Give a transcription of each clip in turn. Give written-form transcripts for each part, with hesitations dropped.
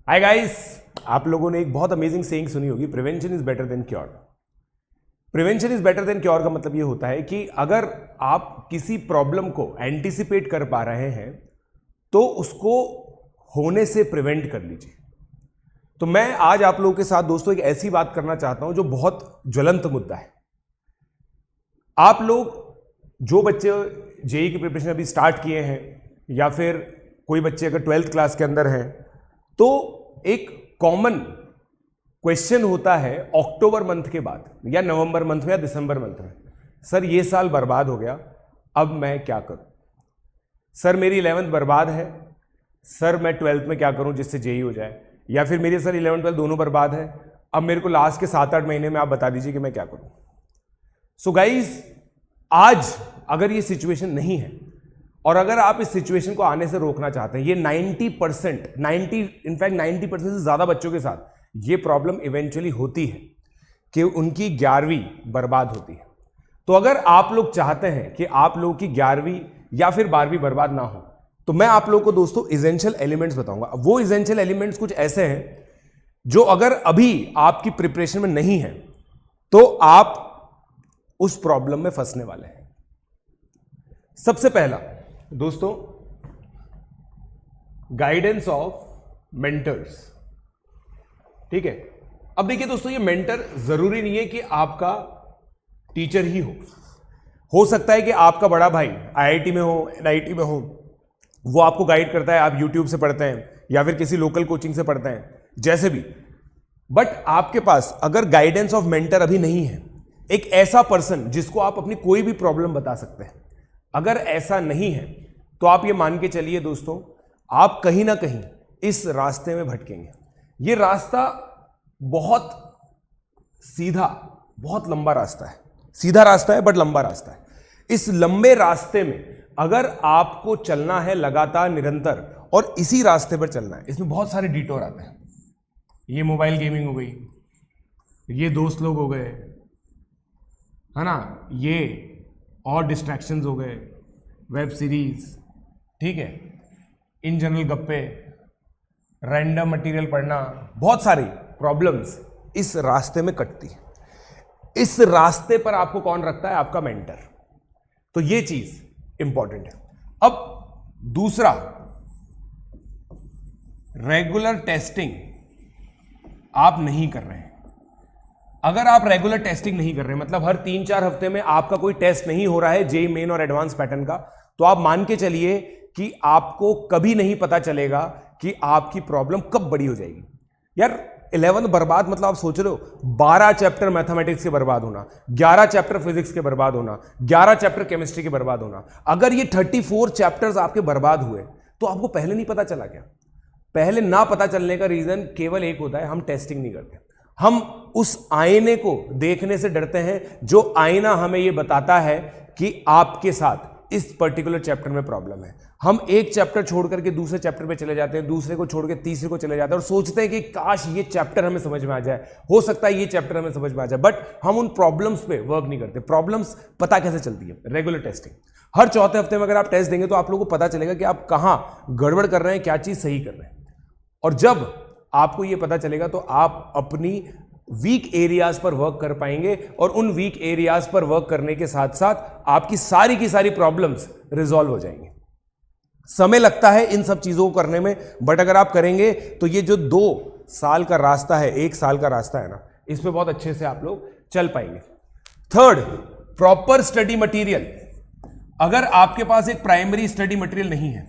Hi guys, आप लोगों ने एक बहुत अमेजिंग सेइंग सुनी होगी, prevention is better than cure. Prevention is better than cure का मतलब ये होता है कि अगर आप किसी प्रॉब्लम को एंटिसिपेट कर पा रहे हैं तो उसको होने से प्रिवेंट कर लीजिए। तो मैं आज आप लोगों के साथ दोस्तों एक ऐसी बात करना चाहता हूं जो बहुत ज्वलंत मुद्दा है। आप लोग जो बच्चे जेई की प्रिपरेशन अभी स्टार्ट किए हैं या फिर कोई बच्चे अगर 12th क्लास के अंदर हैं तो एक कॉमन क्वेश्चन होता है अक्टूबर मंथ के बाद या नवंबर मंथ में या दिसंबर मंथ में, सर ये साल बर्बाद हो गया, अब मैं क्या करूं? सर मेरी 11th बर्बाद है, सर मैं 12th में क्या करूं जिससे जेई हो जाए? या फिर मेरे सर 11th 12th दोनों बर्बाद है, अब मेरे को लास्ट के 7-8 महीने में आप बता दीजिए कि मैं क्या करूं। सो गाइज, आज अगर ये सिचुएशन नहीं है और अगर आप इस सिचुएशन को आने से रोकना चाहते हैं, ये 90% से ज्यादा बच्चों के साथ ये प्रॉब्लम इवेंचुअली होती है कि उनकी 11वीं बर्बाद होती है। तो अगर आप लोग चाहते हैं कि आप लोगों की 11वीं या फिर 12वीं बर्बाद ना हो, तो मैं आप लोगों को दोस्तों इसेंशियल एलिमेंट्स बताऊंगा। वो इसेंशियल एलिमेंट्स कुछ ऐसे हैं जो अगर अभी आपकी प्रिपरेशन में नहीं है तो आप उस प्रॉब्लम में फंसने वाले हैं। सबसे पहला दोस्तों, गाइडेंस ऑफ मेंटर्स। ठीक है, अब देखिए दोस्तों, ये मेंटर जरूरी नहीं है कि आपका टीचर ही हो सकता है कि आपका बड़ा भाई आईआईटी में हो, एनआईटी में हो, वो आपको गाइड करता है, आप यूट्यूब से पढ़ते हैं या फिर किसी लोकल कोचिंग से पढ़ते हैं, जैसे भी। बट आपके पास अगर गाइडेंस ऑफ मेंटर अभी नहीं है, एक ऐसा पर्सन जिसको आप अपनी कोई भी प्रॉब्लम बता सकते हैं, अगर ऐसा नहीं है तो आप ये मान के चलिए दोस्तों, आप कहीं ना कहीं इस रास्ते में भटकेंगे। ये रास्ता बहुत सीधा, बहुत लंबा रास्ता है। सीधा रास्ता है बट लंबा रास्ता है। इस लंबे रास्ते में अगर आपको चलना है लगातार, निरंतर, और इसी रास्ते पर चलना है, इसमें बहुत सारे डिटोर आते हैं। ये मोबाइल गेमिंग हो गई, ये दोस्त लोग हो गए, है ना, ये और डिस्ट्रैक्शंस हो गए, वेब सीरीज, ठीक है, इन जनरल गप्पे, रैंडम मटेरियल पढ़ना, बहुत सारी प्रॉब्लम्स इस रास्ते में कटती है। इस रास्ते पर आपको कौन रखता है? आपका मेंटर। तो ये चीज इंपॉर्टेंट है। अब दूसरा, रेगुलर टेस्टिंग आप नहीं कर रहे हैं। अगर आप रेगुलर टेस्टिंग नहीं कर रहे हैं, मतलब हर 3-4 हफ्ते में आपका कोई टेस्ट नहीं हो रहा है जेईई मेन और एडवांस पैटर्न का, तो आप मान के चलिए कि आपको कभी नहीं पता चलेगा कि आपकी प्रॉब्लम कब बड़ी हो जाएगी। यार 11th बर्बाद मतलब आप सोच रहे हो 12 चैप्टर मैथमेटिक्स के बर्बाद होना, 11 चैप्टर फिजिक्स के बर्बाद होना, 11 चैप्टर केमिस्ट्री के बर्बाद होना। अगर ये 34 चैप्टर्स आपके बर्बाद हुए तो आपको पहले नहीं पता चला क्या? पहले ना पता चलने का रीजन केवल एक होता है, हम टेस्टिंग नहीं करते। हम उस आईने को देखने से डरते हैं जो आईना हमें यह बताता है कि आपके साथ इस पर्टिकुलर चैप्टर में प्रॉब्लम है। हम एक चैप्टर छोड़ करके दूसरे चैप्टर पे चले जाते हैं, दूसरे को छोड़ के तीसरे को चले जाते हैं और सोचते हैं कि काश ये चैप्टर हमें समझ में आ जाए, हो सकता है ये चैप्टर हमें समझ में आ जाए। बट हम उन प्रॉब्लम्स पे वर्क नहीं करते। प्रॉब्लम्स पता कैसे चलती है? Regular testing. हर चौथे हफ्ते में अगर आप टेस्ट देंगे तो आप लोगों को पता चलेगा कि आप कहां गड़बड़ कर रहे हैं, क्या चीज सही कर रहे हैं। और जब आपको ये पता चलेगा तो आप अपनी वीक एरियाज पर वर्क कर पाएंगे और उन वीक एरियाज पर वर्क करने के साथ साथ आपकी सारी की सारी प्रॉब्लम्स रिजॉल्व हो जाएंगी। समय लगता है इन सब चीजों को करने में, बट अगर आप करेंगे तो ये जो 2 साल का रास्ता है, 1 साल का रास्ता है ना, इस पे बहुत अच्छे से आप लोग चल पाएंगे। Third, proper study material. अगर आपके पास एक प्राइमरी स्टडी मटेरियल नहीं है,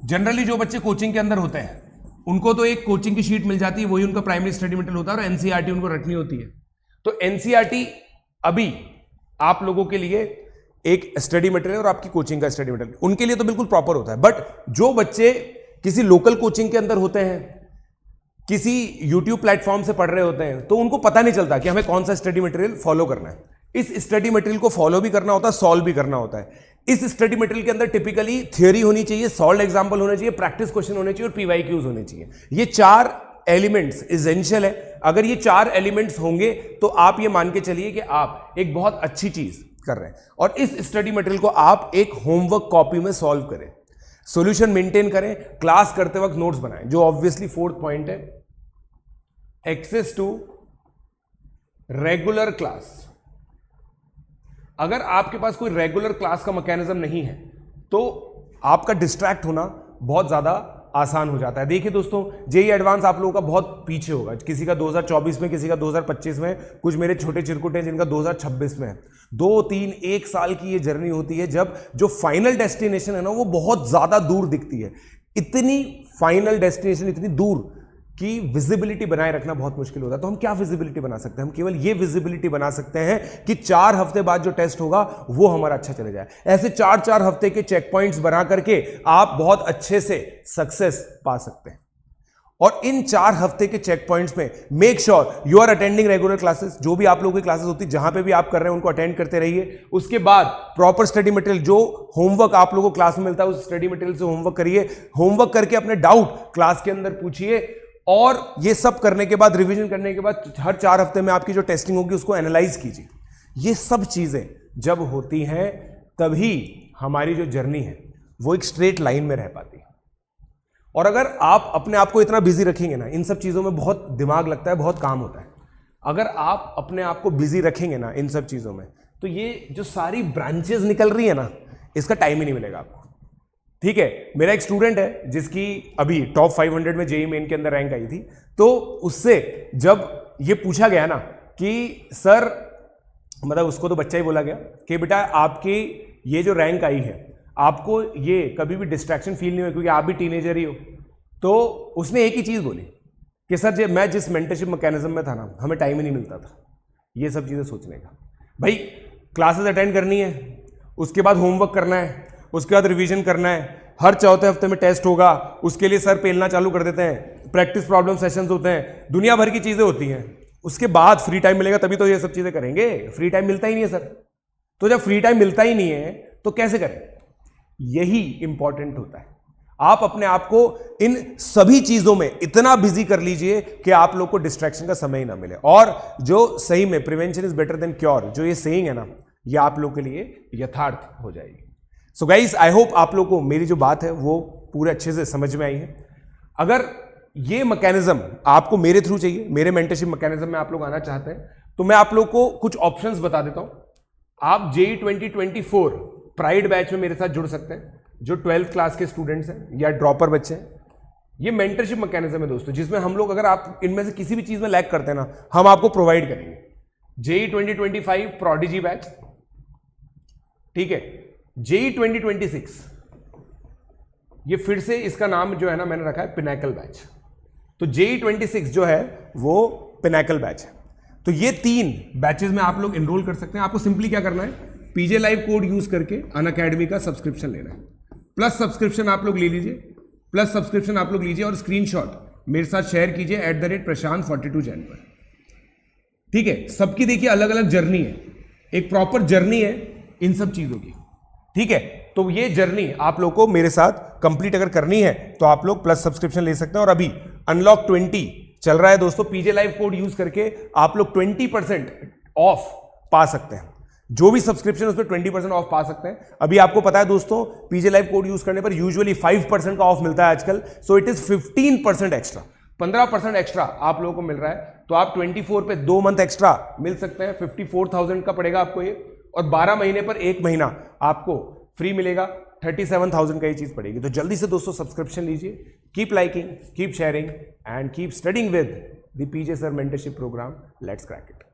जनरली जो बच्चे कोचिंग के अंदर होते हैं उनको तो एक कोचिंग की शीट मिल जाती है, वही उनका प्राइमरी स्टडी मटेरियल होता है और एनसीईआरटी उनको रखनी होती है। तो एनसीईआरटी अभी आप लोगों के लिए एक स्टडी मटेरियल और आपकी कोचिंग का स्टडी मटेरियल, उनके लिए तो बिल्कुल प्रॉपर होता है। बट जो बच्चे किसी लोकल कोचिंग के अंदर होते हैं, किसी यूट्यूब प्लेटफॉर्म से पढ़ रहे होते हैं, तो उनको पता नहीं चलता कि हमें कौन सा स्टडी मटेरियल फॉलो करना है। इस स्टडी मटेरियल को फॉलो भी करना होता है, सॉल्व भी करना होता है। इस स्टडी मटेरियल के अंदर टिपिकली थियरी होनी चाहिए, सॉल्व एग्जांपल होने चाहिए, प्रैक्टिस क्वेश्चन होने चाहिए और पीवाईक्यूज होने चाहिए। ये 4 एलिमेंट्स एसेंशियल है। अगर ये 4 एलिमेंट्स होंगे तो आप ये मान के चलिए कि आप एक बहुत अच्छी चीज कर रहे हैं। और इस स्टडी मटेरियल को आप एक होमवर्क कॉपी में सॉल्व करें। सॉल्यूशन मेंटेन करें, क्लास करते वक्त नोट्स बनाएं, जो ऑब्वियसली फोर्थ पॉइंट है, एक्सेस टू रेगुलर क्लास। अगर आपके पास कोई रेगुलर क्लास का मैकेनिज्म नहीं है तो आपका डिस्ट्रैक्ट होना बहुत ज्यादा आसान हो जाता है। देखिए दोस्तों, जेईई एडवांस आप लोगों का बहुत पीछे होगा, किसी का 2024 में, किसी का 2025 में, कुछ मेरे छोटे चिरकुटे हैं जिनका 2026 में है। 2-3-1 साल की ये जर्नी होती है जब जो फाइनल डेस्टिनेशन है ना वो बहुत ज्यादा दूर दिखती है। इतनी फाइनल डेस्टिनेशन इतनी दूर कि विजिबिलिटी बनाए रखना बहुत मुश्किल होता है। तो हम क्या विजिबिलिटी बना सकते हैं? हम केवल ये विजिबिलिटी बना सकते हैं कि 4 हफ्ते बाद जो टेस्ट होगा वो हमारा अच्छा चले जाए। ऐसे 4-4 हफ्ते के चेक पॉइंट्स बना करके आप बहुत अच्छे से सक्सेस पा सकते हैं। और इन 4 हफ्ते के चेक पॉइंट्स में make sure you are attending regular classes. जो भी आप लोगों की क्लासेस होती है, जहां पे भी आप कर रहे हैं उनको अटेंड करते रहिए। उसके बाद प्रॉपर स्टडी मटेरियल, जो होमवर्क आप लोगों को क्लास में मिलता है उस स्टडी मटेरियल से होमवर्क करिए। होमवर्क करके अपने डाउट क्लास के अंदर पूछिए, और ये सब करने के बाद, रिवीजन करने के बाद, हर 4 हफ्ते में आपकी जो टेस्टिंग होगी उसको एनालाइज कीजिए। ये सब चीजें जब होती हैं तभी हमारी जो जर्नी है वो एक स्ट्रेट लाइन में रह पाती है। और अगर आप अपने आप को इतना बिजी रखेंगे ना, इन सब चीजों में बहुत दिमाग लगता है, बहुत काम होता है। अगर आप अपने आप को बिजी रखेंगे ना इन सब चीजों में, तो ये जो सारी ब्रांचेस निकल रही है ना, इसका टाइम ही नहीं मिलेगा आपको। ठीक है, मेरा एक स्टूडेंट है जिसकी अभी टॉप 500 में जेईई मेन के अंदर रैंक आई थी। तो उससे जब ये पूछा गया ना कि सर, मतलब उसको तो बच्चा ही बोला गया कि बेटा आपकी ये जो रैंक आई है, आपको ये कभी भी डिस्ट्रैक्शन फील नहीं हुआ क्योंकि आप भी टीनेजर ही हो? तो उसने एक ही चीज बोली कि सर मैं जिस मेंटरशिप मैकेनिज्म में था ना, हमें टाइम ही नहीं मिलता था ये सब चीजें सोचने का। भाई क्लासेस अटेंड करनी है, उसके बाद होमवर्क करना है, उसके बाद रिवीजन करना है, हर 4थे हफ्ते में टेस्ट होगा, उसके लिए सर पेलना चालू कर देते हैं, प्रैक्टिस प्रॉब्लम सेशंस होते हैं, दुनिया भर की चीजें होती हैं। उसके बाद फ्री टाइम मिलेगा तभी तो ये सब चीजें करेंगे। फ्री टाइम मिलता ही नहीं है सर। तो जब फ्री टाइम मिलता ही नहीं है तो कैसे करें? यही इंपॉर्टेंट होता है। आप अपने आप को इन सभी चीजों में इतना बिजी कर लीजिए कि आप लोग को डिस्ट्रैक्शन का समय ही ना मिले। और जो सही में prevention is better than cure, जो ये सेइंग है ना, ये आप लोग के लिए यथार्थ हो जाएगी। सो गाइज, आई होप आप लोग को मेरी जो बात है वो पूरे अच्छे से समझ में आई है। अगर ये मैकेनिज्म आपको मेरे थ्रू चाहिए, मेरे मेंटरशिप मैकेनिज्म में आप लोग आना चाहते हैं, तो मैं आप लोग को कुछ ऑप्शंस बता देता हूं। आप जेईई 2024 प्राइड बैच में मेरे साथ जुड़ सकते हैं, जो 12th क्लास के स्टूडेंट्स हैं या ड्रॉपर बच्चे हैं। ये मेंटरशिप मैकेनिज्म है दोस्तों, जिसमें हम लोग, अगर आप इनमें से किसी भी चीज में लैग करते हैं ना, हम आपको प्रोवाइड करेंगे। जेईई 2025 प्रोडिजी बैच, ठीक है। जेईई 2026 ये फिर से इसका नाम जो है ना मैंने रखा है पिनैकल बैच। तो जेईई 26 जो है वो पिनैकल बैच है। तो ये 3 बैचेस में आप लोग एनरोल कर सकते हैं। आपको सिंपली क्या करना है, पीजे लाइव कोड यूज करके अनअकैडमी का सब्सक्रिप्शन लेना है। प्लस सब्सक्रिप्शन आप लोग ले लीजिए, प्लस सब्सक्रिप्शन आप लोग लीजिए और स्क्रीनशॉट मेरे साथ शेयर कीजिए @प्रशांत42 जैन पर। ठीक है, सबकी देखिए अलग अलग जर्नी है, एक प्रॉपर जर्नी है इन सब चीजों की। ठीक है, तो ये जर्नी आप लोग को मेरे साथ कंप्लीट अगर करनी है तो आप लोग प्लस सब्सक्रिप्शन ले सकते हैं। और अभी अनलॉक 20 चल रहा है दोस्तों, पीजे लाइव कोड यूज करके आप लोग 20% ऑफ पा सकते हैं। जो भी सब्सक्रिप्शन उस पर 20% ऑफ पा सकते हैं। अभी आपको पता है दोस्तों, पीजे लाइव कोड यूज करने पर यूजुअली 5% का ऑफ मिलता है आजकल। So it is 15% extra, 15% extra आप लोगों को मिल रहा है। तो आप 24 पे 2 मंथ एक्स्ट्रा मिल सकते हैं। 54,000 का पड़ेगा आपको ये, और 12 महीने पर 1 महीना आपको फ्री मिलेगा। 37,000 का ये चीज पड़ेगी। तो जल्दी से दोस्तों सब्सक्रिप्शन लीजिए। Keep liking, keep sharing and keep studying with the PJ sir mentorship programme. Let's crack it.